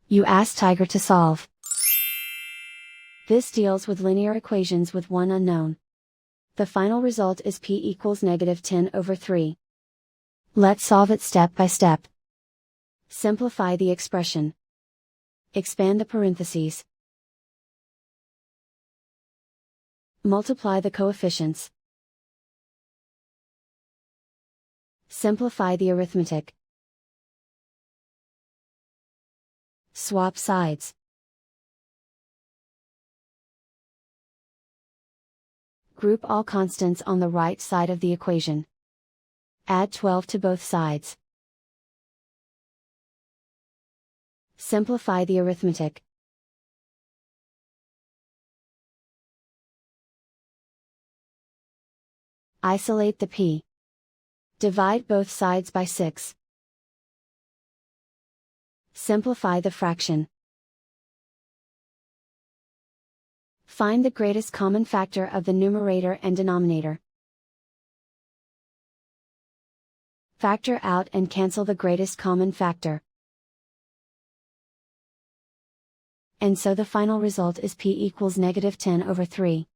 You ask Tiger to solve. This deals with linear equations with one unknown. The final result is p equals -10/3. Let's solve it step by step. Simplify the expression. Expand the parentheses. Multiply the coefficients. Simplify the arithmetic. Swap sides. Group all constants on the right side of the equation. Add 12 to both sides. Simplify the arithmetic. Isolate the p. Divide both sides by 6. Simplify the fraction. Find the greatest common factor of the numerator and denominator. Factor out and cancel the greatest common factor. And so the final result is p equals -10/3.